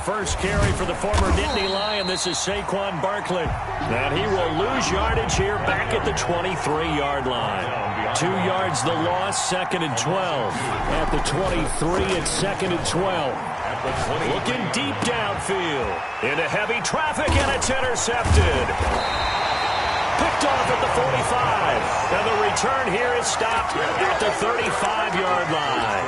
first carry for the former Nittany Lion. This is Saquon Barkley. And he will lose yardage here back at the 23-yard line. 2 yards the loss, 2nd and 12. At the 23, it's 2nd and 12. Looking deep downfield. Into heavy traffic, and it's intercepted. Picked off at the 45. And the return here is stopped at the 35-yard line.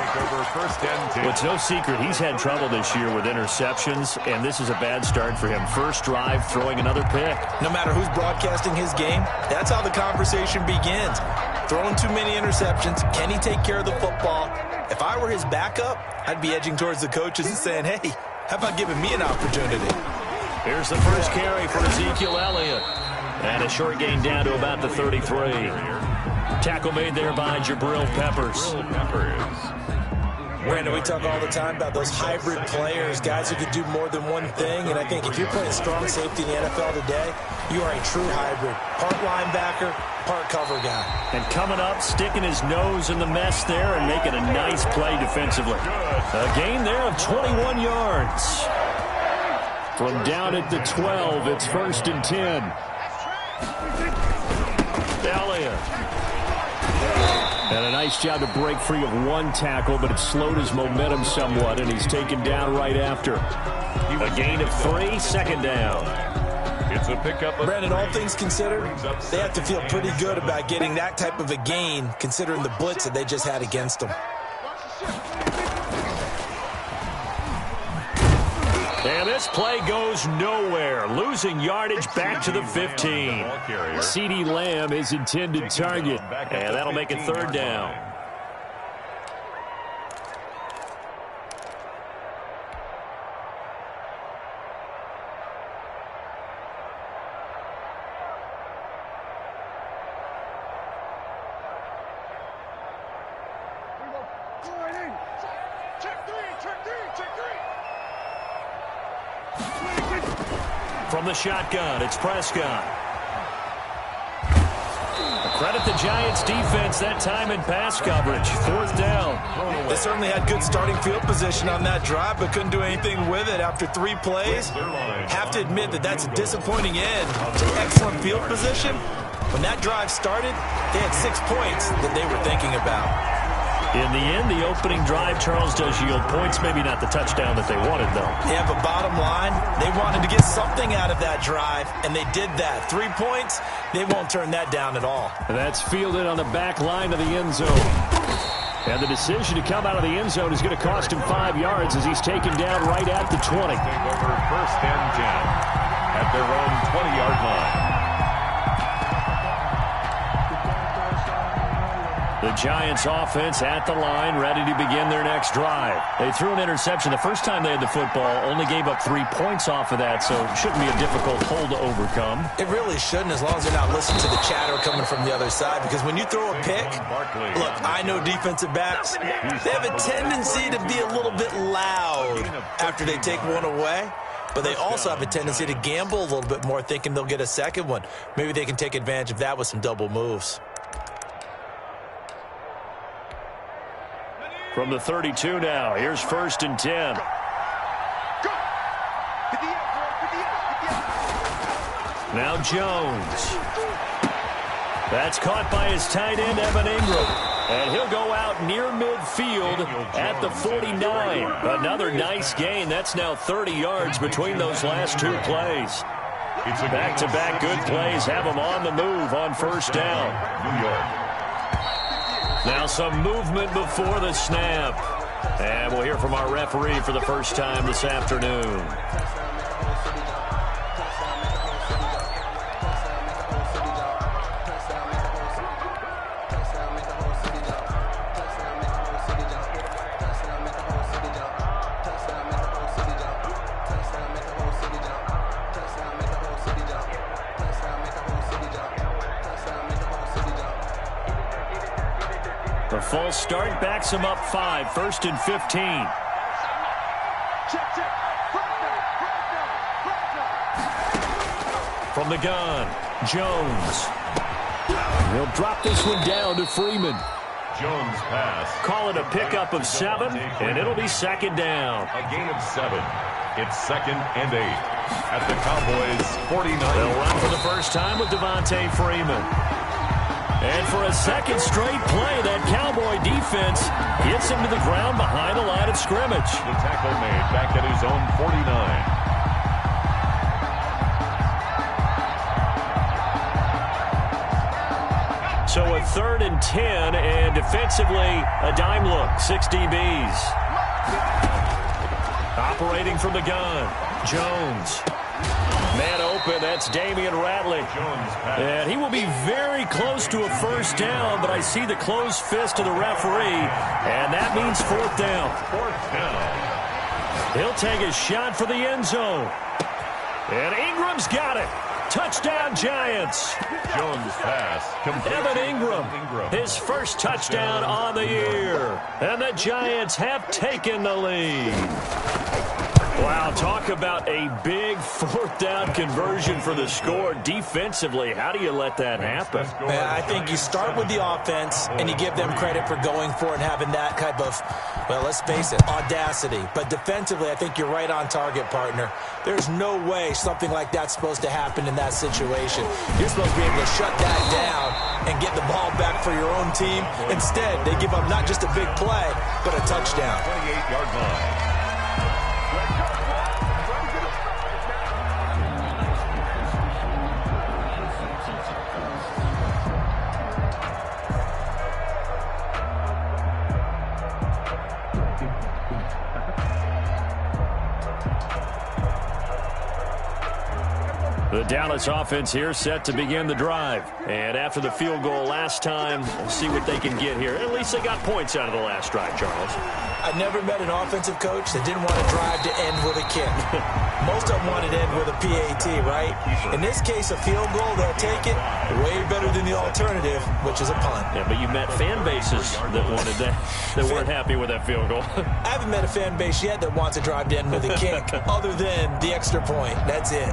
Well, it's no secret he's had trouble this year with interceptions, and this is a bad start for him. First drive, throwing another pick. No matter who's broadcasting his game, that's how the conversation begins. Throwing too many interceptions. Can he take care of the football? If I were his backup, I'd be edging towards the coaches and saying, hey, how about giving me an opportunity? Here's the first carry for Ezekiel Elliott. And a short gain down to about the 33. Tackle made there by Jabril Peppers. Brandon, we talk all the time about those hybrid players, guys who can do more than one thing. And I think if you're playing strong safety in the NFL today, you are a true hybrid. Part linebacker, part cover guy. And coming up, sticking his nose in the mess there and making a nice play defensively. A gain there of 21 yards. From down at the 12, it's 1st and 10. Elliott. And a nice job to break free of one tackle, but it slowed his momentum somewhat, and he's taken down right after. A gain of 3, 2nd down. It's a pickup. Brandon, all things considered, they have to feel pretty good about getting that type of a gain, considering the blitz that they just had against them. And this play goes nowhere. Losing yardage back to the 15. CeeDee Lamb is intended target. And that'll make it 3rd down. From the shotgun, it's Prescott. Credit the Giants defense that time in pass coverage. 4th down. They certainly had good starting field position on that drive, but couldn't do anything with it after 3 plays. Have to admit that that's a disappointing end to excellent field position. When that drive started, they had 6 points that they were thinking about. In the end, the opening drive, Charles, does yield points. Maybe not the touchdown that they wanted, though. Yeah, but bottom line, they wanted to get something out of that drive, and they did that. 3 points, they won't turn that down at all. That's fielded on the back line of the end zone. And the decision to come out of the end zone is going to cost him 5 yards as he's taken down right at the 20. Over 1st and 10 at their own 20-yard line. The Giants offense at the line, ready to begin their next drive. They threw an interception the first time they had the football, only gave up 3 points off of that, so it shouldn't be a difficult hole to overcome. It really shouldn't, as long as they're not listening to the chatter coming from the other side, because when you throw a pick, look, I know defensive backs, they have a tendency to be a little bit loud after they take one away. But they also have a tendency to gamble a little bit more, thinking they'll get a second one. Maybe they can take advantage of that with some double moves. From the 32 now, here's 1st and 10. Now Jones. That's caught by his tight end, Evan Ingram. And he'll go out near midfield at the 49. Another nice gain. That's now 30 yards between those last 2 plays. Back-to-back good plays have him on the move on 1st down. New York. Now some movement before the snap. And we'll hear from our referee for the first time this afternoon. The false start backs him up 5, 1st and 15. From the gun, Jones. He'll drop this one down to Freeman. Jones pass. Call it a pickup of 7, and it'll be 2nd down. A gain of 7. It's 2nd and 8 at the Cowboys' 49. They'll run for the first time with Devontae Freeman. And for a second straight play, that Cowboy defense hits him to the ground behind the line of scrimmage. The tackle made back at his own 49. So a 3rd and 10, and defensively, a dime look, 6 DBs. Operating from the gun, Jones. Man open, that's Damian Ratley. And he will be very close to a first down, but I see the closed fist of the referee, and that means 4th down. 4th down. He'll take a shot for the end zone. And Ingram's got it. Touchdown, Giants. Jones pass. Evan Ingram, his first touchdown on the year. And the Giants have taken the lead. Wow, talk about a big 4th down conversion for the score. Defensively, how do you let that happen? Man, I think you start with the offense, and you give them credit for going for it and having that type of, well, let's face it, audacity. But defensively, I think you're right on target, partner. There's no way something like that's supposed to happen in that situation. You're supposed to be able to shut that down and get the ball back for your own team. Instead, they give up not just a big play, but a touchdown. 28-yard line. The Dallas offense here set to begin the drive. And after the field goal last time, we'll see what they can get here. At least they got points out of the last drive, Charles. I never met an offensive coach that didn't want to drive to end with a kick. Most of them wanted to end with a PAT, right? In this case, a field goal, they'll take it way better than the alternative, which is a punt. Yeah, but you met fan bases that wanted that, that weren't happy with that field goal. I haven't met a fan base yet that wants to drive to end with a kick other than the extra point. That's it.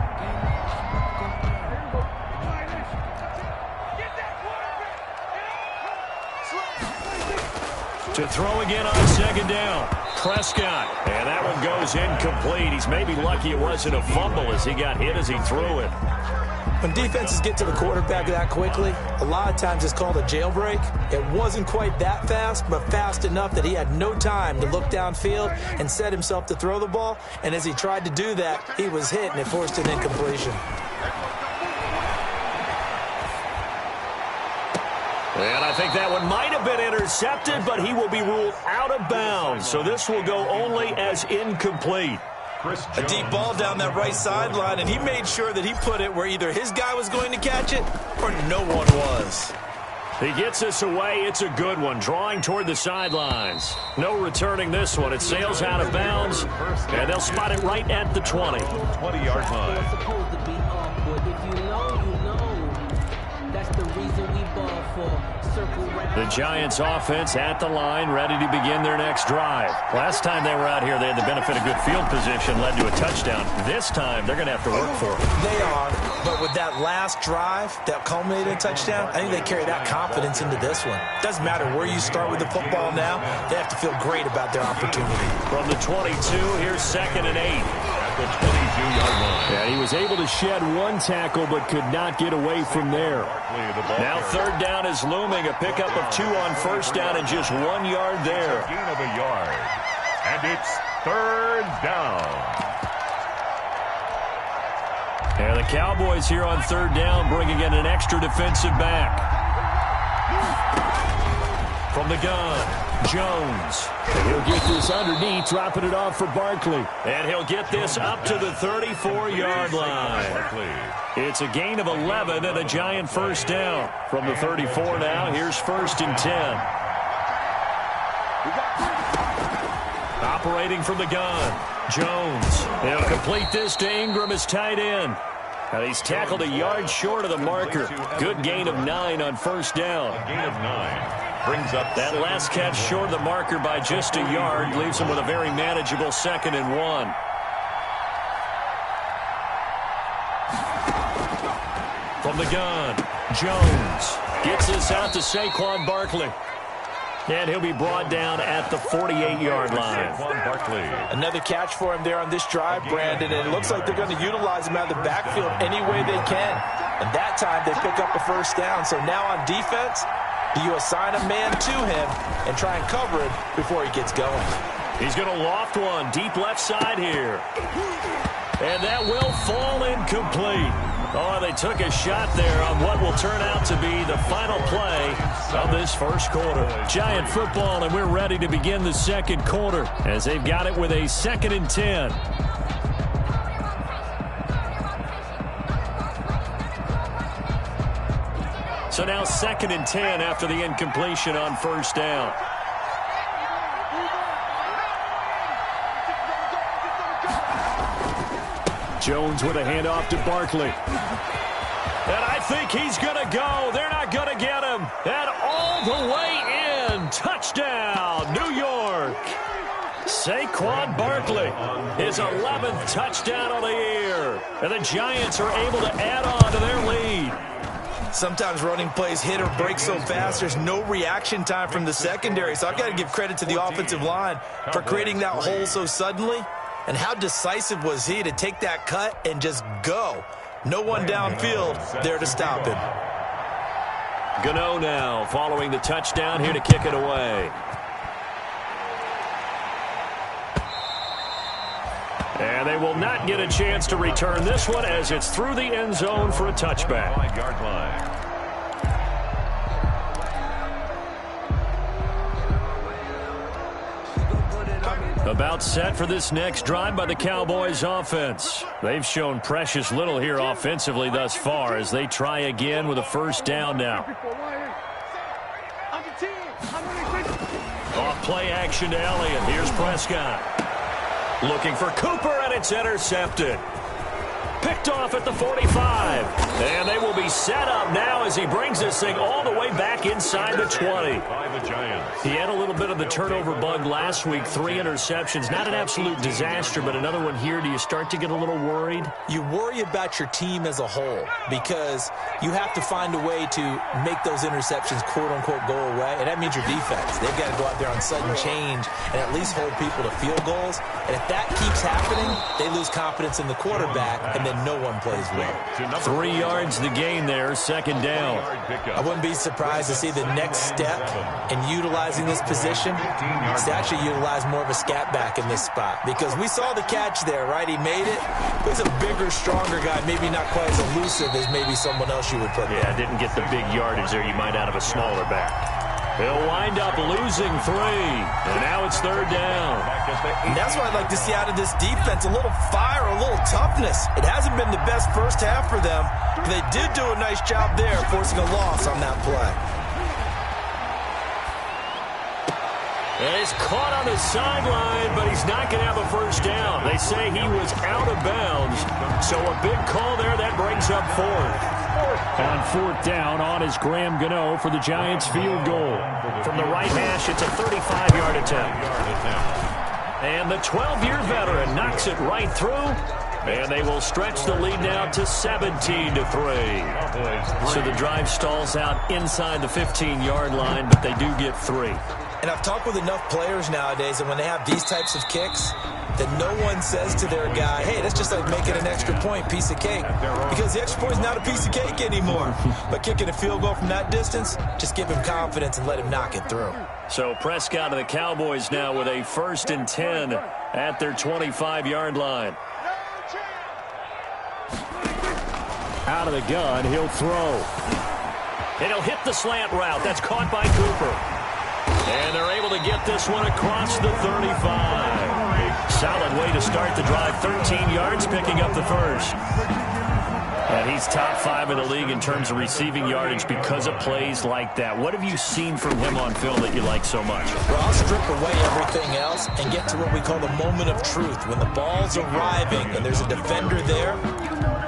To throw again on 2nd down. Prescott. And that one goes incomplete. He's maybe lucky it wasn't a fumble as he got hit as he threw it. When defenses get to the quarterback that quickly, a lot of times it's called a jailbreak. It wasn't quite that fast, but fast enough that he had no time to look downfield and set himself to throw the ball. And as he tried to do that, he was hit and it forced an incompletion. And I think that one might have been intercepted, but he will be ruled out of bounds. So this will go only as incomplete. A deep ball down that right sideline, and he made sure that he put it where either his guy was going to catch it or no one was. He gets this away. It's a good one, drawing toward the sidelines. No returning this one. It sails out of bounds, and they'll spot it right at the 20. 20-yard line. The Giants offense at the line, ready to begin their next drive. Last time they were out here, they had the benefit of good field position, led to a touchdown. This time, they're going to have to work for it. They are, but with that last drive that culminated in a touchdown, I think they carry that confidence into this one. Doesn't matter where you start with the football now, they have to feel great about their opportunity. From the 22, here's 2nd and 8. At the 22-yard line. Yeah, he was able to shed one tackle, but could not get away from there. Now 3rd down is looming. A pickup of 2 on 1st down and just 1 yard there. A gain of a yard. And it's 3rd down. And the Cowboys here on 3rd down, bringing in an extra defensive back. From the gun, Jones. And he'll get this underneath, dropping it off for Barkley. And he'll get this up to the 34-yard line. It's a gain of 11 and a Giant first down. From the 34 now, here's 1st and 10. Operating from the gun, Jones. He'll complete this to Ingram as tight end. And he's tackled a yard short of the marker. Good gain of 9 on 1st down. A gain of 9. Brings up that last catch short of the marker by just a yard. Leaves him with a very manageable 2nd and 1. From the gun, Jones gets this out to Saquon Barkley. And he'll be brought down at the 48-yard line. Another catch for him there on this drive, Brandon, and it looks like they're going to utilize him out of the backfield any way they can. And that time they pick up a first down. So now on defense, do you assign a man to him and try and cover him before he gets going? He's going to loft one deep left side here. And that will fall incomplete. Oh, they took a shot there on what will turn out to be the final play of this first quarter. Giant football, and we're ready to begin the second quarter as they've got it with a 2nd and 10. So now 2nd and 10 after the incompletion on first down. Jones with a handoff to Barkley. And I think he's going to go. They're not going to get him. And all the way in. Touchdown, New York. Saquon Barkley, his 11th touchdown of the year. And the Giants are able to add on to their lead. Sometimes running plays hit or break so fast, there's no reaction time from the secondary. So I've got to give credit to the offensive line for creating that hole so suddenly. And how decisive was he to take that cut and just go? No one downfield there to stop him. Gano now following the touchdown here to kick it away. And they will not get a chance to return this one as it's through the end zone for a touchback. About set for this next drive by the Cowboys offense. They've shown precious little here offensively thus far as they try again with a first down now. Off play action to Elliott. Here's Prescott. Looking for Cooper, and it's intercepted. Picked off at the 45. And they will be set up now as he brings this thing all the way back inside the 20. He had a little bit of the turnover bug last week, 3 interceptions. Not an absolute disaster, but another one here. Do you start to get a little worried? You worry about your team as a whole because you have to find a way to make those interceptions quote-unquote go away, and that means your defense. They've got to go out there on sudden change and at least hold people to field goals. And if that keeps happening, they lose confidence in the quarterback, and then no one plays well. 3 yards the gain there, second down. I wouldn't be surprised to see the next step in utilizing this position is to actually utilize more of a scat back in this spot. Because we saw the catch there, right? He made it. He's a bigger, stronger guy, maybe not quite as elusive as maybe someone else you would put there. Yeah, didn't get the big yardage there you might out of a smaller back. He'll wind up losing 3, and now it's third down. And that's what I'd like to see out of this defense, a little fire, a little toughness. It hasn't been the best first half for them, but they did do a nice job there, forcing a loss on that play. And he's caught on the sideline, but he's not going to have a first down. They say he was out of bounds, so a big call there that brings up 4th. On 4th down, on is Graham Gano for the Giants field goal. From the right hash, it's a 35-yard attempt. And the 12-year veteran knocks it right through. And they will stretch the lead now to 17-3. So the drive stalls out inside the 15-yard line, but they do get 3. And I've talked with enough players nowadays, and when they have these types of kicks, that no one says to their guy, hey, that's just like making an extra point, piece of cake. Because the extra point is not a piece of cake anymore. But kicking a field goal from that distance, just give him confidence and let him knock it through. So Prescott of the Cowboys now with a 1st and 10 at their 25-yard line. Out of the gun, he'll throw. And he'll hit the slant route. That's caught by Cooper. And they're able to get this one across the 35. Solid way to start the drive. 13 yards, picking up the first. And he's top 5 in the league in terms of receiving yardage because of plays like that. What have you seen from him on film that you like so much? Well, I'll strip away everything else and get to what we call the moment of truth. When the ball's arriving and there's a defender there,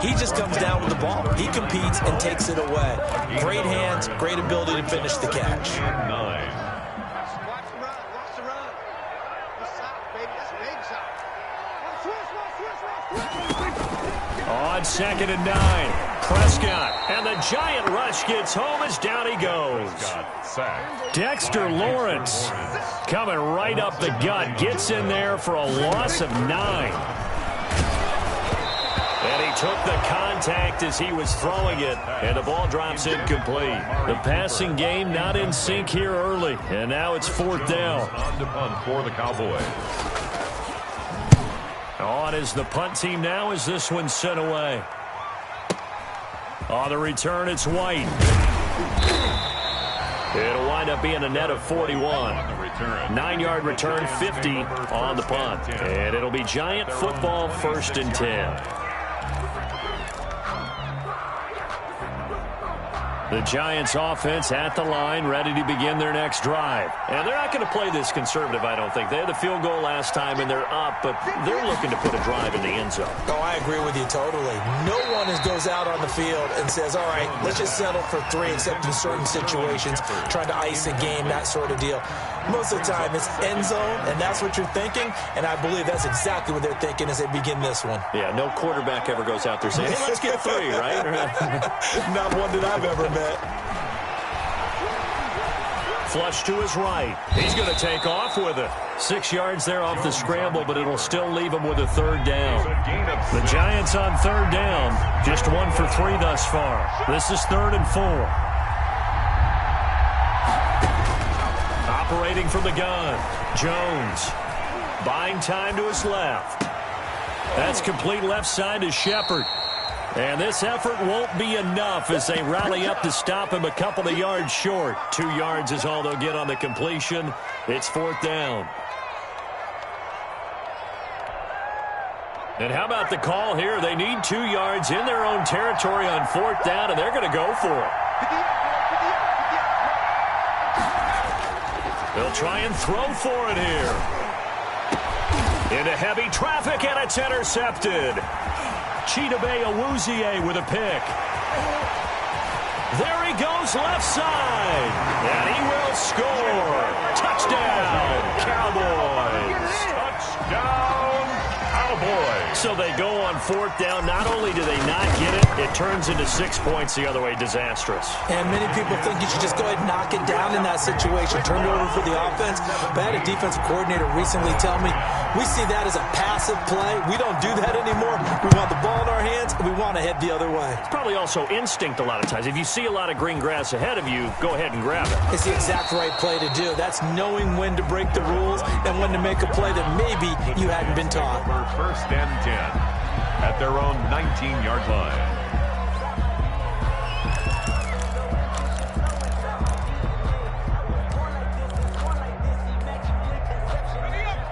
he just comes down with the ball. He competes and takes it away. Great hands, great ability to finish the catch. On 2nd and 9. Prescott, and the giant rush gets home as down he goes. Dexter Lawrence coming right up the gut, gets in there for a loss of 9. And he took the contact as he was throwing it, and the ball drops incomplete. The passing game not in sync here early, and now it's 4th down. On to punt for the Cowboys. On is the punt team now as this one's sent away. On the return, it's White. It'll wind up being a net of 41. 9-yard return, 50 on the punt. And it'll be Giant football, 1st and 10. The Giants offense at the line, ready to begin their next drive. And they're not going to play this conservative, I don't think. They had the field goal last time, and they're up, but they're looking to put a drive in the end zone. Oh, I agree with you totally. No one goes out on the field and says, all right, let's just settle for 3, except in certain situations, trying to ice a game, that sort of deal. Most of the time, it's end zone, and that's what you're thinking, and I believe that's exactly what they're thinking as they begin this one. Yeah, no quarterback ever goes out there saying, hey, let's get 3, right? Not one that I've ever met. Flush to his right. He's going to take off with it. 6 yards there off the scramble, but it'll still leave him with a 3rd down. The Giants on 3rd down. Just 1 for 3 thus far. This is 3rd and 4. Operating from the gun. Jones. Buying time to his left. That's complete left side to Shepard. And this effort won't be enough as they rally up to stop him a couple of yards short. 2 yards is all they'll get on the completion. It's 4th down. And how about the call here? They need 2 yards in their own territory on 4th down, and they're going to go for it. They'll try and throw for it here. Into heavy traffic, and it's intercepted. Chidobe Awuzie with a pick. There he goes left side. And he will score. Touchdown, Cowboys. Touchdown, Cowboys. So they go on 4th down. Not only do they not get it, it turns into 6 points the other way. Disastrous. And many people think you should just go ahead and knock it down in that situation. Turn it over for the offense. But I had a defensive coordinator recently tell me, we see that as a passive play. We don't do that anymore. We want the ball in our hands, and we want to head the other way. It's probably also instinct a lot of times. If you see a lot of green grass ahead of you, go ahead and grab it. It's the exact right play to do. That's knowing when to break the rules and when to make a play that maybe you hadn't been taught. 1st and 10 at their own 19-yard line.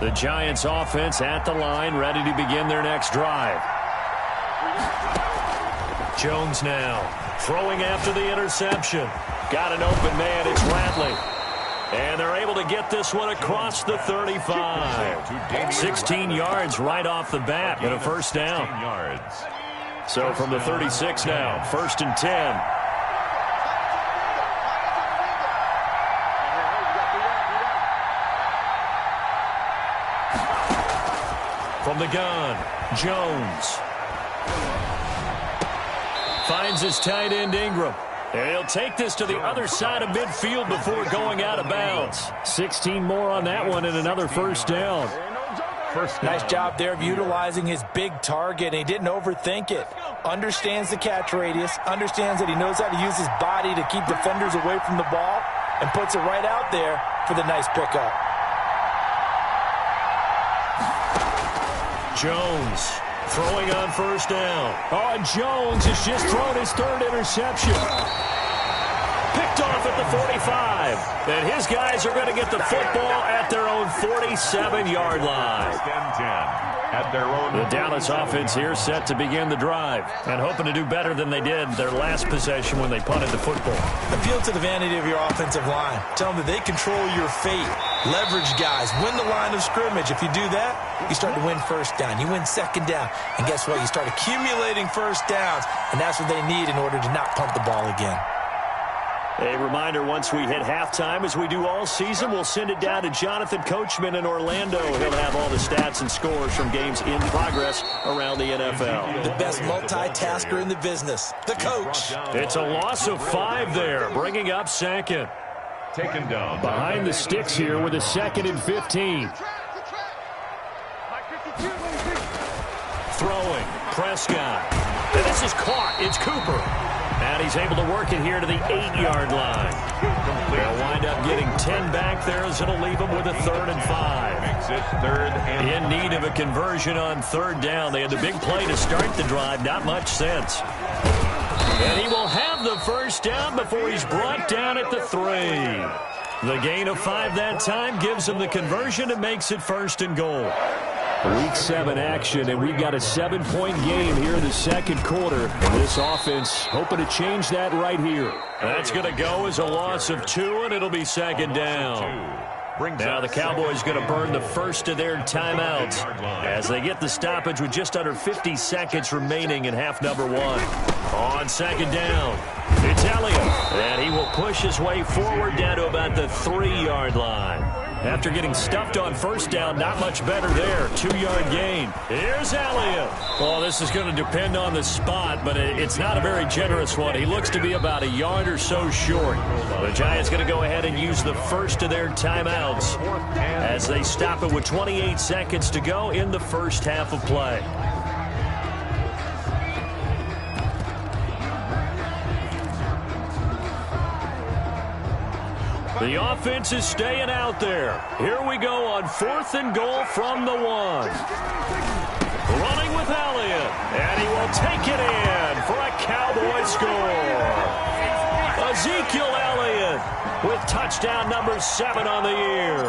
The Giants offense at the line, ready to begin their next drive. Jones now throwing after the interception. Got an open man, it's Ratley. And they're able to get this one across the 35. 16 yards right off the bat and a 1st down. So from the 36 now, 1st and 10. From the gun, Jones. Finds his tight end Ingram. And he'll take this to the other side of midfield before going out of bounds. 16 more on that one and another 1st down. Nice job there of utilizing his big target. He didn't overthink it. Understands the catch radius. Understands that he knows how to use his body to keep defenders away from the ball. And puts it right out there for the nice pickup. Jones throwing on 1st down. Oh, and Jones has just thrown his 3rd interception. Picked off at the 45. And his guys are going to get the football at their own 47-yard line. 10 at their own. The Dallas offense here set to begin the drive and hoping to do better than they did their last possession when they punted the football. Appeal to the vanity of your offensive line. Tell them that they control your fate. Leverage guys. Win the line of scrimmage. If you do that, you start to win 1st down. You win 2nd down. And guess what? You start accumulating 1st downs. And that's what they need in order to not punt the ball again. A reminder, once we hit halftime, as we do all season, we'll send it down to Jonathan Coachman in Orlando. He'll have all the stats and scores from games in progress around the NFL. The best multitasker in the business, the coach. It's a loss of 5 there, bringing up second. Taken down. Behind the sticks here with a 2nd and 15. Throwing, Prescott. And this is caught. It's Cooper. And he's able to work it here to the 8-yard line. They'll wind up getting 10 back there, as it'll leave them with a 3rd and 5. Makes it 3rd and in need of a conversion on 3rd down. They had the big play to start the drive. Not much sense. And he will have the 1st down before he's brought down at the 3. The gain of 5 that time gives him the conversion and makes it 1st and goal. Week 7 action, and we've got a 7-point game here in the 2nd quarter. And this offense hoping to change that right here. That's going to go as a loss of 2, and it'll be 2nd down. Now the Cowboys going to burn the first of their timeouts as they get the stoppage with just under 50 seconds remaining in half number 1. On 2nd down, it's Elliott, and he will push his way forward down to about the 3-yard line. After getting stuffed on 1st down, not much better there. 2-yard gain. Here's Elliott. Well, this is going to depend on the spot, but it's not a very generous one. He looks to be about a yard or so short. The Giants going to go ahead and use the first of their timeouts as they stop it with 28 seconds to go in the first half of play. The offense is staying out there. Here we go on 4th and goal from the 1. Running with Elliott, and he will take it in for a Cowboy score. Ezekiel Elliott with touchdown number 7 on the year.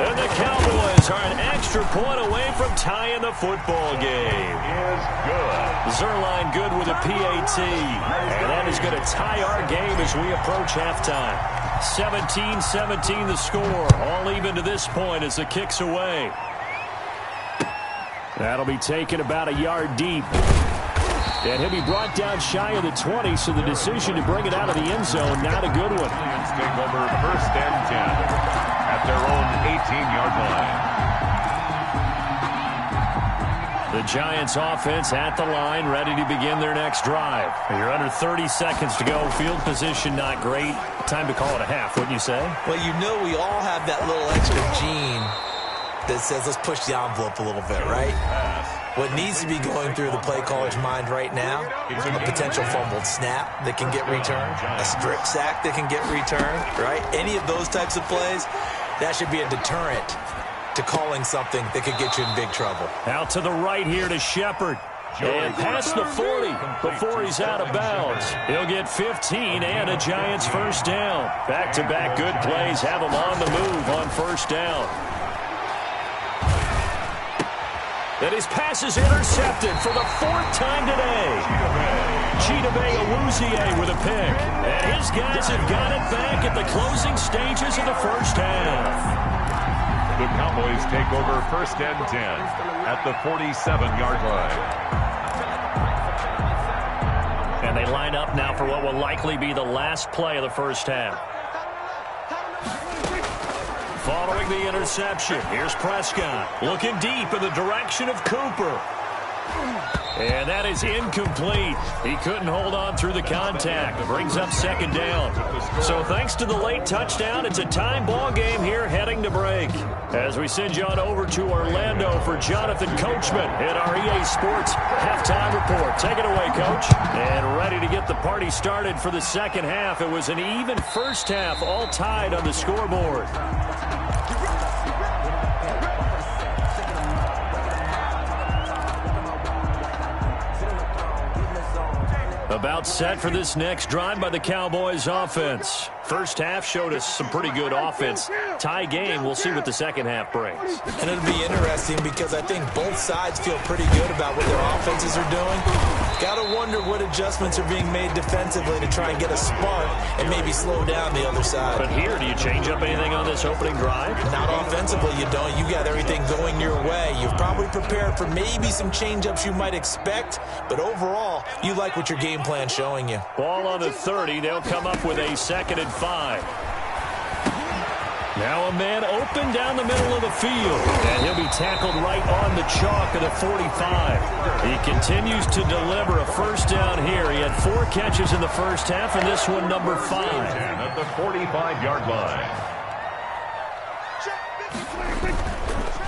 And the Cowboys are an extra point away from tying the football game. is good. Zerline good with a PAT. And that is going to tie our game as we approach halftime. 17-17 the score. All even to this point as the kick's away. That'll be taken about a yard deep. And he'll be brought down shy of the 20, so the decision to bring it out of the end zone, not a good one. Lions take over 1st and 10 at their own 18-yard line. The Giants offense at the line, ready to begin their next drive. You're under 30 seconds to go. Field position not great. Time to call it a half, wouldn't you say? Well, you know we all have that little extra gene that says let's push the envelope a little bit, right? What needs to be going through the play caller's mind right now, a potential fumbled snap that can get returned, a strip sack that can get returned, right? Any of those types of plays, that should be a deterrent to calling something that could get you in big trouble. Out to the right here to Shepard. And past the 40 before he's out of bounds. He'll get 15 and a Giants first down. Back-to-back good plays have him on the move on first down. And his pass is intercepted for the 4th time today. Chidobe Awuzie with a pick. And his guys have got it back at the closing stages of the first half. The Cowboys take over 1st and 10 at the 47-yard line. And they line up now for what will likely be the last play of the first half. Following the interception, here's Prescott looking deep in the direction of Cooper. And that is incomplete. He couldn't hold on through the contact. Brings up 2nd down. So thanks to the late touchdown, it's a time ball game here heading to break. As we send you on over to Orlando for Jonathan Coachman at our EA Sports halftime report. Take it away, Coach. And ready to get the party started for the second half. It was an even first half, all tied on the scoreboard. About set for this next drive by the Cowboys offense. First half showed us some pretty good offense. Tie game, we'll see what the second half brings. And it'll be interesting because I think both sides feel pretty good about what their offenses are doing. Got to wonder what adjustments are being made defensively to try and get a spark and maybe slow down the other side. But here, do you change up anything on this opening drive? Not offensively, you don't. You got everything going your way. You've probably prepared for maybe some change-ups you might expect, but overall, you like what your game plan's showing you. Ball on the 30. They'll come up with a 2nd and 5. Now a man open down the middle of the field, and he'll be tackled right on the chalk of the 45. He continues to deliver a first down here. He had 4 catches in the first half, and this one number 5. At the 45-yard line.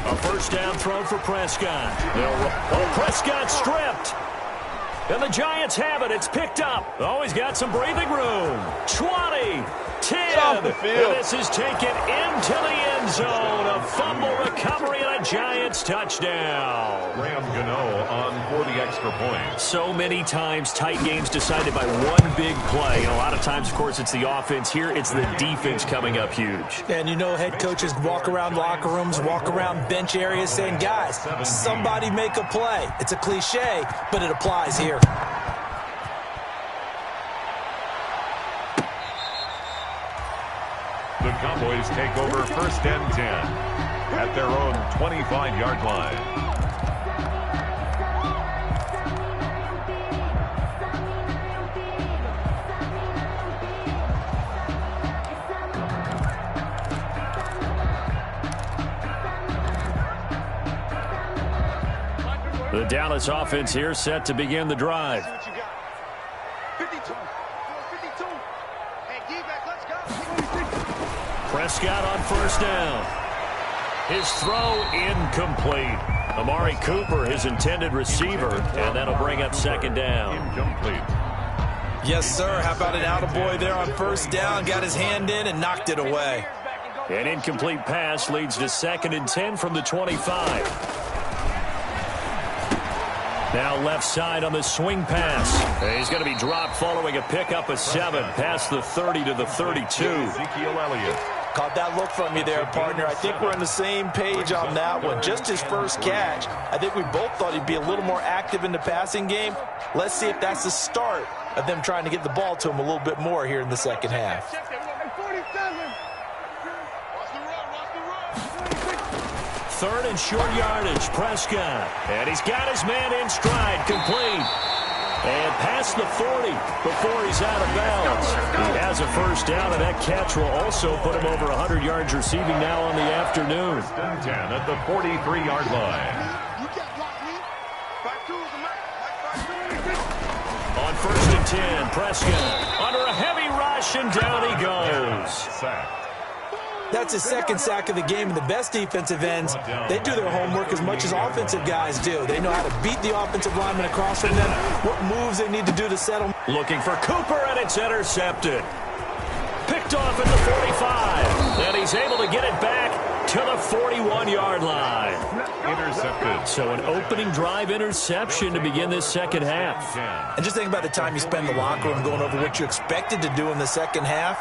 A first down throw for Prescott. Prescott stripped. And the Giants have it. It's picked up. Oh, he's got some breathing room. 20, 10. Off the field. And this is taken into the end zone. A fumble recovery and a Giants touchdown. Graham Gano on for the extra point. So many times tight games decided by one big play. And a lot of times, of course, it's the offense. Here, it's the defense coming up huge. And you know head coaches walk around locker rooms, walk around bench areas saying, guys, somebody make a play. It's a cliche, but it applies here. The Cowboys take over 1st and 10 at their own 25-yard line. The Dallas offense here set to begin the drive. 52. Hey, D-back, let's go. Prescott on first down. His throw incomplete. Amari Cooper, his intended receiver, and that'll bring up 2nd down. Incomplete. Yes, sir. How about an attaboy there on first down? Got his hand in and knocked it away. An incomplete pass leads to 2nd and 10 from the 25. Now left side on the swing pass. He's going to be dropped following a pickup of 7 past the 30 to the 32. Ezekiel Elliott. Caught that look from you there, partner. I think we're on the same page on that one. Just his first catch. I think we both thought he'd be a little more active in the passing game. Let's see if that's the start of them trying to get the ball to him a little bit more here in the second half. 3rd and short yardage, Prescott. And he's got his man in stride, complete. And past the 40 before he's out of bounds. He has a first down, and that catch will also put him over 100 yards receiving now on the afternoon. 1st and 10 at the 43-yard line. On 1st and 10, Prescott under a heavy rush, and down he goes. Sacked. That's his 2nd sack of the game, and the best defensive ends, they do their homework as much as offensive guys do. They know how to beat the offensive lineman across from them, what moves they need to do to settle. Looking for Cooper, and it's intercepted. Picked off at the 45, and he's able to get it back to the 41-yard line. Intercepted. So an opening drive interception to begin this second half. And just think about the time you spend in the locker room going over what you expected to do in the second half.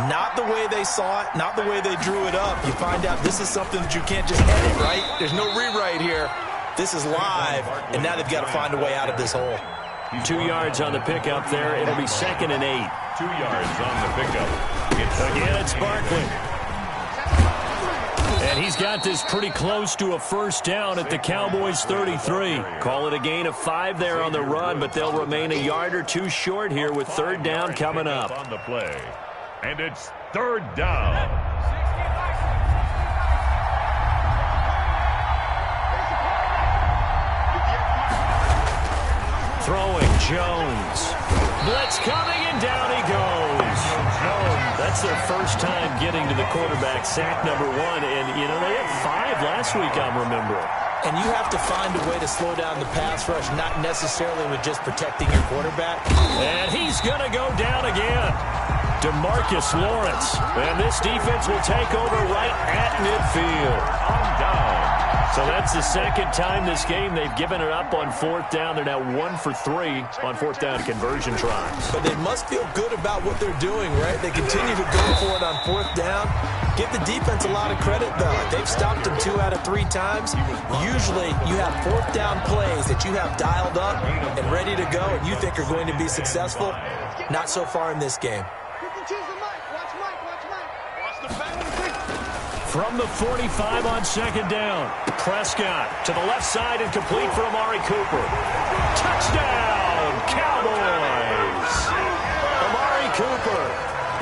Not the way they saw it, not the way they drew it up. You find out this is something that you can't just edit, right? There's no rewrite here. This is live, and now they've got to find a way out of this hole. 2 yards on the pickup there. It'll be 2nd and 8. 2 yards on the pickup. Again, it's Barkley. And he's got this pretty close to a first down at the Cowboys' 33. Call it a gain of 5 there on the run, but they'll remain a yard or 2 short here with 3rd down coming up. On the play. And it's 3rd down. Throwing Jones. Blitz coming, and down he goes. That's their first time getting to the quarterback, sack number 1. And, you know, they had 5 last week, I'm remembering. And you have to find a way to slow down the pass rush, not necessarily with just protecting your quarterback. And he's going to go down again. DeMarcus Lawrence. And this defense will take over right at midfield. On down. So that's the second time this game they've given it up on fourth down. They're now 1 for 3 on fourth down conversion tries. But they must feel good about what they're doing, right? They continue to go for it on fourth down. Give the defense a lot of credit, though. They've stopped them 2 out of 3 times. Usually you have fourth down plays that you have dialed up and ready to go and you think are going to be successful. Not so far in this game. From the 45 on second down, Prescott to the left side and complete for Amari Cooper. Touchdown, Cowboys! Amari Cooper,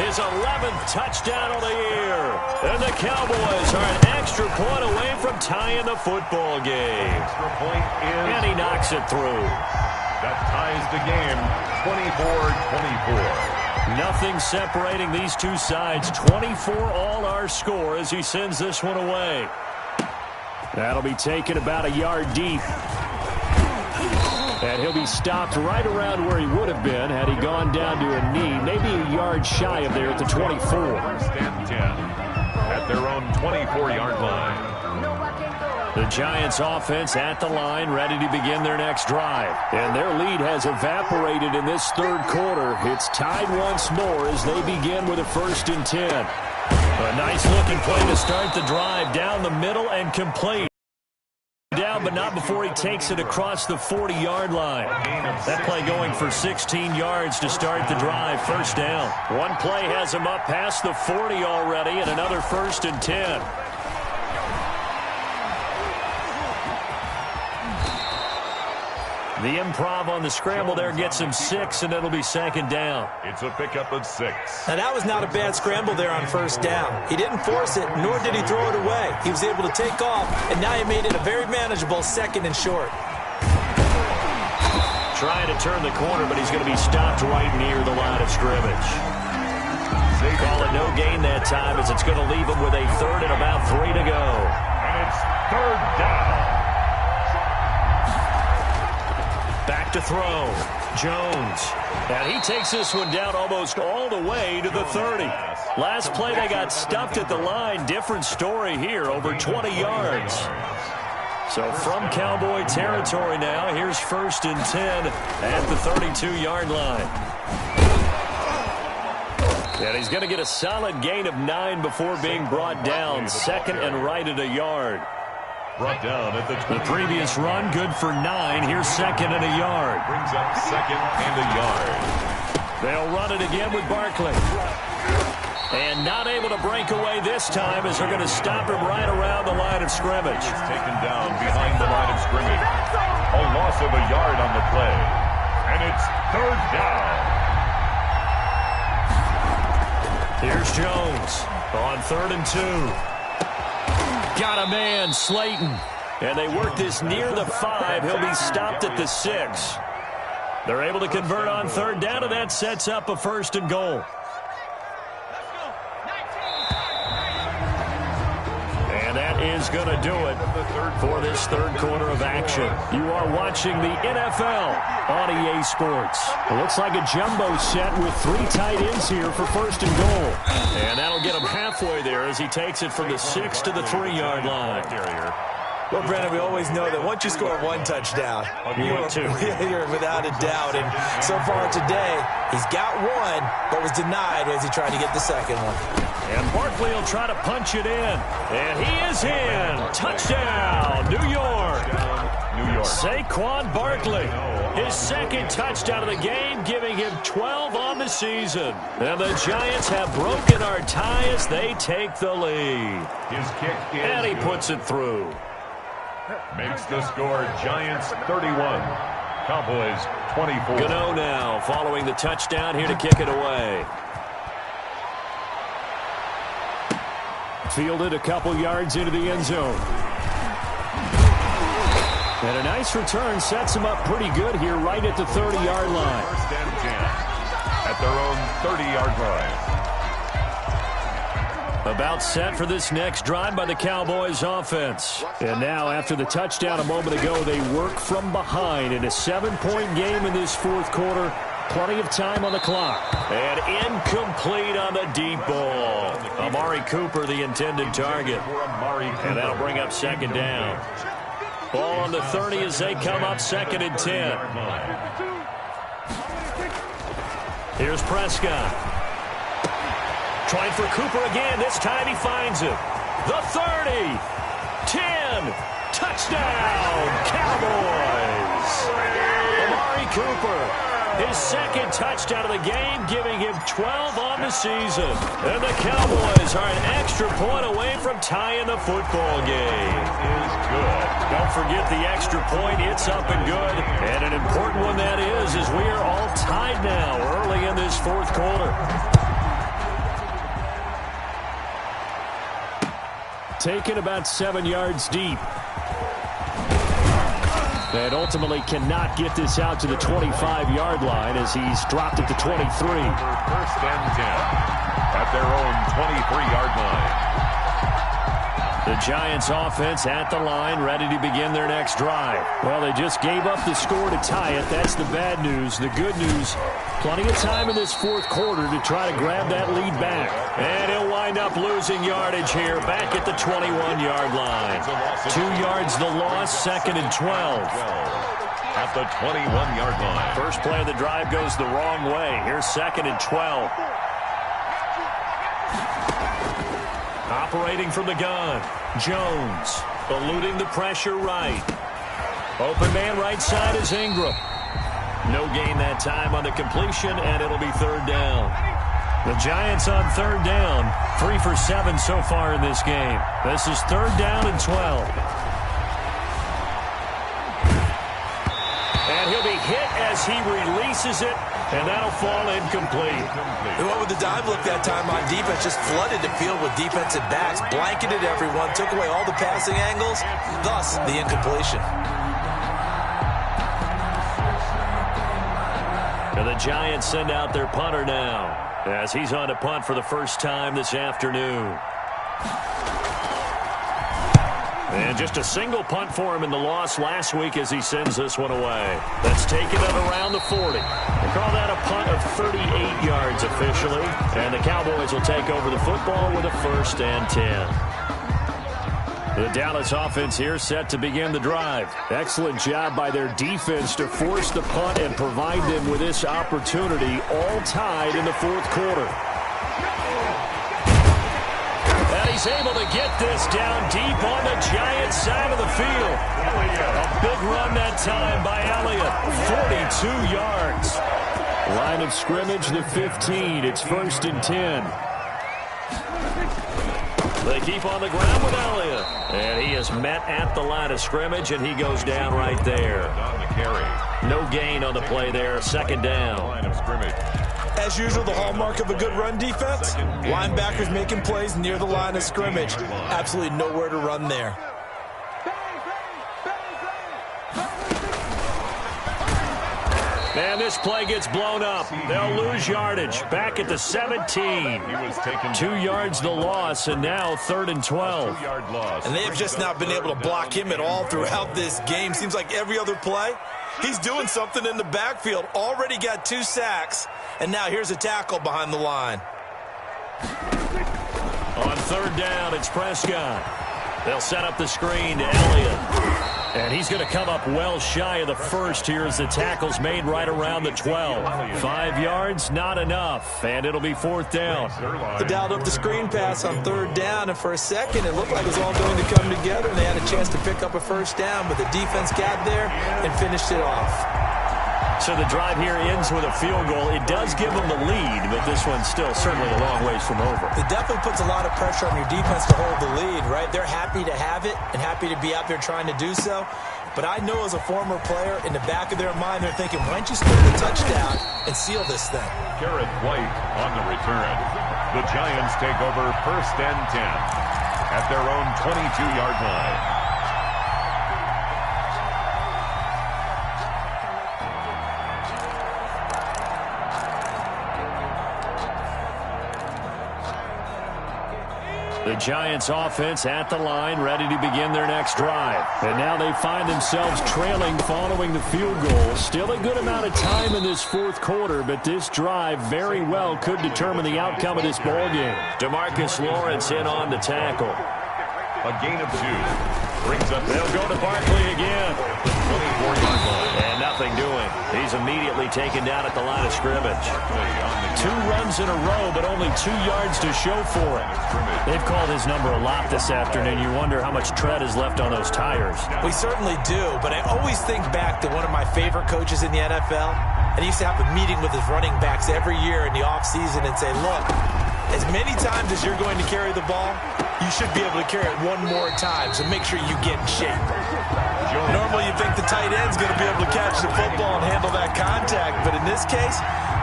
his 11th touchdown of the year. And the Cowboys are an extra point away from tying the football game. Extra point is. And he knocks it through. That ties the game 24-24. Nothing separating these two sides. 24 all our score as he sends this one away. That'll be taken about a yard deep. And he'll be stopped right around where he would have been had he gone down to a knee, maybe a yard shy of there at the 24. First and 10 at their own 24-yard line. The Giants offense at the line, ready to begin their next drive. And their lead has evaporated in this third quarter. It's tied once more as they begin with a 1st and 10. A nice-looking play to start the drive down the middle and complete. Down, but not before he takes it across the 40-yard line. That play going for 16 yards to start the drive. First down. One play has him up past the 40 already, and another 1st and 10. The improv on the scramble there gets him 6, and it'll be second down. It's a pickup of 6. Now, that was not a bad scramble there on first down. He didn't force it, nor did he throw it away. He was able to take off, and now he made it a very manageable 2nd and short. Trying to turn the corner, but he's going to be stopped right near the line of scrimmage. They call it no gain that time as it's going to leave him with a 3rd and about 3 to go. And it's 3rd down. Back to throw. Jones. And he takes this one down almost all the way to the 30. Last play they got stuffed at the line. Different story here, over 20 yards. So from Cowboy territory now, here's 1st and 10 at the 32-yard line. And he's going to get a solid gain of 9 before being brought down. 2nd and right at a yard. Brought down at the previous run, good for 9. Here's 2nd and a yard. Brings up 2nd and a yard. They'll run it again with Barkley. And not able to break away this time as they're going to stop him right around the line of scrimmage. He's taken down behind the line of scrimmage. A loss of a yard on the play. And it's 3rd down. Here's Jones on 3rd and 2. Got a man, Slayton. And they work this near the 5. He'll be stopped at the 6. They're able to convert on 3rd down, and that sets up a 1st and goal. And that is going to do it for this third quarter of action. You are watching the NFL on EA Sports. It looks like a jumbo set with 3 tight ends here for 1st and goal. And that'll get him halfway there as he takes it from the 6 to the 3-yard line. Well, Brandon, we always know that once you score 1 touchdown, you're without a doubt. And so far today, he's got 1, but was denied as he tried to get the 2nd one. And Barkley will try to punch it in. And he is in. Touchdown, New York. Saquon Barkley, his 2nd touchdown of the game, giving him 12 on the season. And the Giants have broken our tie as they take the lead. His kick is and he puts it through. Makes the score Giants 31, Cowboys 24. Gano now following the touchdown here to kick it away. Fielded a couple yards into the end zone. And a nice return sets him up pretty good here right at the 30-yard line. 1st and 10 at their own 30-yard line. About set for this next drive by the Cowboys offense. And now after the touchdown a moment ago, they work from behind in a 7-point game in this 4th quarter. Plenty of time on the clock. And incomplete on the deep ball. Amari Cooper, the intended target. And that'll bring up second down. Ball on the 30 as they come up 2nd and 10. Here's Prescott. Trying for Cooper again. This time he finds him. The 30. 10. Touchdown, Cowboys. Amari Cooper. His second touchdown of the game, giving him 12 on the season. And the Cowboys are an extra point away from tying the football game. Is good. Don't forget the extra point. It's up and good. And an important one that is, as we are all tied now early in this fourth quarter. Taken about 7 yards deep. And ultimately cannot get this out to the 25-yard line as he's dropped it to 23. 1st and 10 at their own 23-yard line. The Giants offense at the line, ready to begin their next drive. Well, they just gave up the score to tie it. That's the bad news. The good news, plenty of time in this fourth quarter to try to grab that lead back. And he'll wind up losing yardage here back at the 21-yard line. 2 yards the loss, 2nd and 12. At the 21-yard line. First play of the drive goes the wrong way. Here's 2nd and 12. Operating from the gun. Jones eluding the pressure right. Open man right side is Ingram. No gain that time on the completion, and it'll be 3rd down. The Giants on 3rd down. 3 for 7 so far in this game. This is 3rd down and 12. And he'll be hit as he releases it, and that'll fall incomplete. They went with the dive look that time on defense, just flooded the field with defensive backs, blanketed everyone, took away all the passing angles, thus the incompletion. And the Giants send out their punter now as he's on to punt for the first time this afternoon. And just a single punt for him in the loss last week as he sends this one away. That's taken it around the 40. They call that a punt of 38 yards officially. And the Cowboys will take over the football with a 1st and 10. The Dallas offense here set to begin the drive. Excellent job by their defense to force the punt and provide them with this opportunity, all tied in the fourth quarter. And he's able to get this down deep on the Giants side of the field. A big run that time by Elliott. 42 yards. Line of scrimmage, the 15. It's 1st and 10. They keep on the ground with Elliott. And he is met at the line of scrimmage, and he goes down right there. No gain on the play there. 2nd down. Line of scrimmage. As usual, the hallmark of a good run defense, linebackers making plays near the line of scrimmage. Absolutely nowhere to run there. And this play gets blown up. They'll lose yardage. Back at the 17. 2 yards the loss, and now 3rd and 12. 2-yard loss. And they have just not been able to block him at all throughout this game. Seems like every other play, he's doing something in the backfield. Already got 2 sacks, and now here's a tackle behind the line. On 3rd down, it's Prescott. They'll set up the screen to Elliott. And he's going to come up well shy of the first here as the tackle's made right around the 12. 5 yards, not enough, and it'll be 4th down. They dialed up the screen pass on 3rd down, and for a second it looked like it was all going to come together, and they had a chance to pick up a 1st down, but the defense got there and finished it off. So the drive here ends with a field goal. It does give them the lead, but this one's still certainly a long ways from over. It definitely puts a lot of pressure on your defense to hold the lead, right? They're happy to have it and happy to be out there trying to do so. But I know as a former player, in the back of their mind, they're thinking, why don't you score the touchdown and seal this thing? Garrett White on the return. The Giants take over 1st and 10 at their own 22-yard line. The Giants offense at the line, ready to begin their next drive. And now they find themselves trailing following the field goal. Still a good amount of time in this fourth quarter, but this drive very well could determine the outcome of this ballgame. DeMarcus Lawrence in on the tackle. A gain of 2. Brings up. They'll go to Barkley again. The 24-yard line. And nothing doing. He's immediately taken down at the line of scrimmage. 2 runs in a row, but only 2 yards to show for it. They've called his number a lot this afternoon. You wonder how much tread is left on those tires. We certainly do, but I always think back to one of my favorite coaches in the NFL. And he used to have a meeting with his running backs every year in the offseason and say, look, as many times as you're going to carry the ball, you should be able to carry it one more time, so make sure you get in shape. Normally you think the tight end's going to be able to catch the football and handle that contact, but in this case,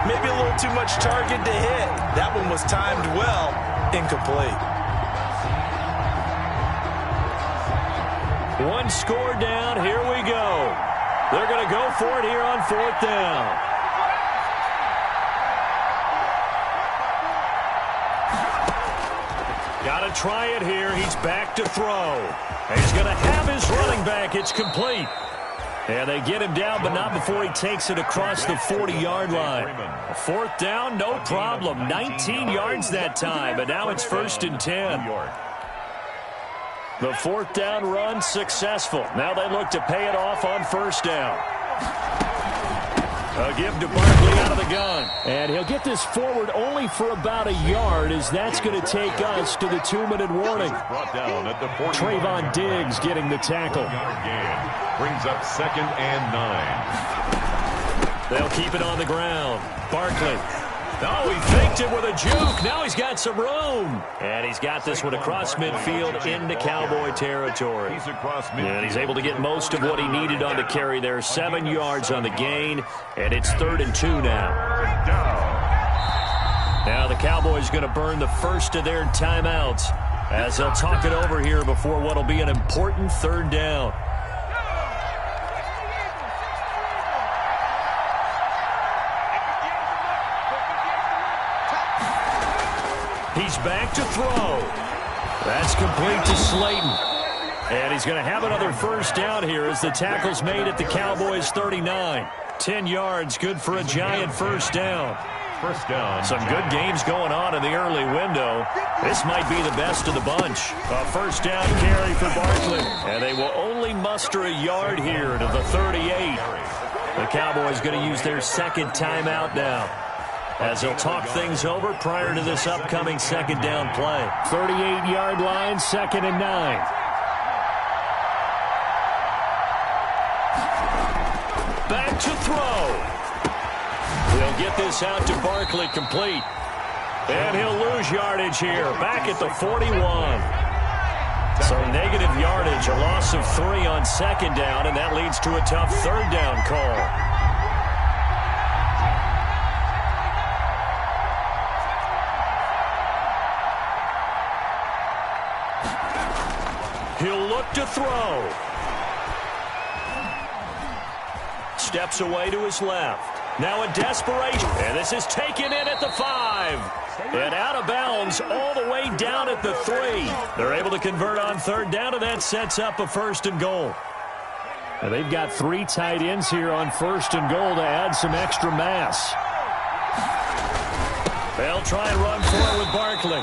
maybe a little too much target to hit. That one was timed well, incomplete. 1 score down, here we go. They're going to go for it here on 4th down. Got to try it here. He's back to throw. And he's going to have his running back. It's complete. And they get him down, but not before he takes it across the 40-yard line. 4th down, no problem. 19 yards that time, but now it's 1st and 10. The 4th down run successful. Now they look to pay it off on 1st down. A give to Barkley out of the gun. And he'll get this forward only for about a yard, as that's going to take us to the 2-minute warning. Brought down at the 40. Trayvon Diggs getting the tackle. Brings up 2nd and 9. They'll keep it on the ground. Barkley. Oh, he faked it with a juke. Now he's got some room. And he's got this one across midfield into Cowboy territory. He's across midfield. And he's able to get most of what he needed on the carry there. 7 yards on the gain. And it's 3rd and 2 now. Now the Cowboys going to burn the first of their timeouts as they'll talk it over here before what will be an important 3rd down. He's back to throw. That's complete to Slayton. And he's going to have another 1st down here as the tackle's made at the Cowboys' 39. 10 yards, good for a Giant 1st down. 1st down. Some good games going on in the early window. This might be the best of the bunch. A 1st down carry for Barkley. And they will only muster a yard here to the 38. The Cowboys going to use their 2nd timeout now, as they'll talk things over prior to this upcoming 2nd down play. 38-yard line, 2nd and 9. Back to throw. He'll get this out to Barkley, complete. And he'll lose yardage here, back at the 41. So negative yardage, a loss of 3 on 2nd down, and that leads to a tough 3rd down call. He'll look to throw. Steps away to his left. Now a desperation. And this is taken in at the 5. And out of bounds all the way down at the 3. They're able to convert on 3rd down, and that sets up a 1st and goal. And they've got 3 tight ends here on 1st and goal to add some extra mass. They'll try and run for it with Barkley.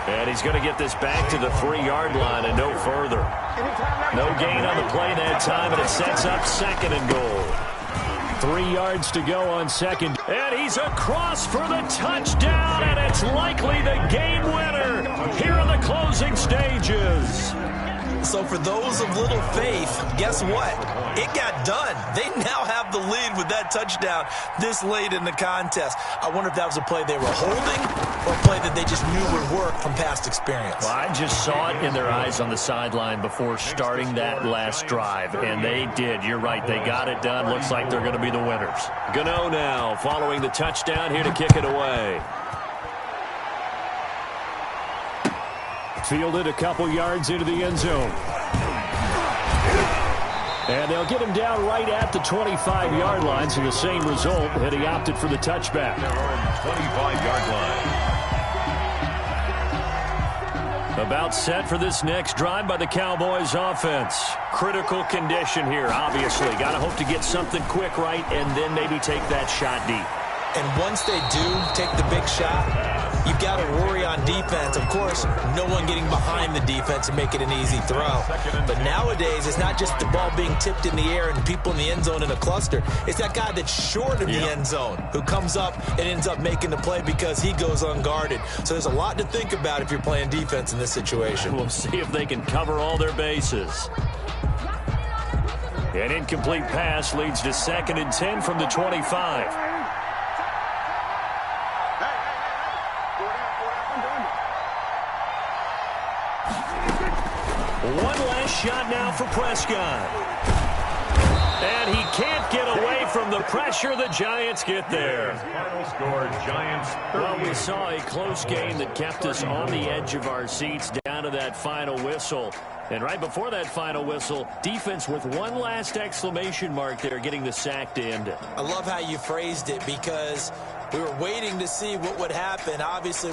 And he's going to get this back to the 3-yard line and no further. No gain on the play that time, and it sets up 2nd and goal. 3 yards to go on 2nd. And he's across for the touchdown, and it's likely the game winner here in the closing stages. So for those of little faith, guess what? It got done. They now have the lead with that touchdown this late in the contest. I wonder if that was a play they were holding or a play that they just knew would work from past experience. Well, I just saw it in their eyes on the sideline before starting that last drive, and they did. You're right. They got it done. Looks like they're going to be the winners. Gano now following the touchdown here to kick it away. Fielded a couple yards into the end zone. And they'll get him down right at the 25-yard line, so the same result, and he opted for the touchback. 25-yard line. About set for this next drive by the Cowboys offense. Critical condition here, obviously. Got to hope to get something quick right and then maybe take that shot deep. And once they do take the big shot, you've got to worry on defense. Of course, no one getting behind the defense and make it an easy throw. But nowadays, it's not just the ball being tipped in the air and people in the end zone in a cluster. It's that guy that's short of the end zone who comes up and ends up making the play because he goes unguarded. So there's a lot to think about if you're playing defense in this situation. We'll see if they can cover all their bases. An incomplete pass leads to 2nd and 10 from the 25. One last shot now for Prescott. And he can't get away from the pressure. The Giants get there. Final score, Giants 38. Well, we saw a close game that kept us on the edge of our seats down to that final whistle. And right before that final whistle, defense with one last exclamation mark there, getting the sack to end it. I love how you phrased it because we were waiting to see what would happen. Obviously,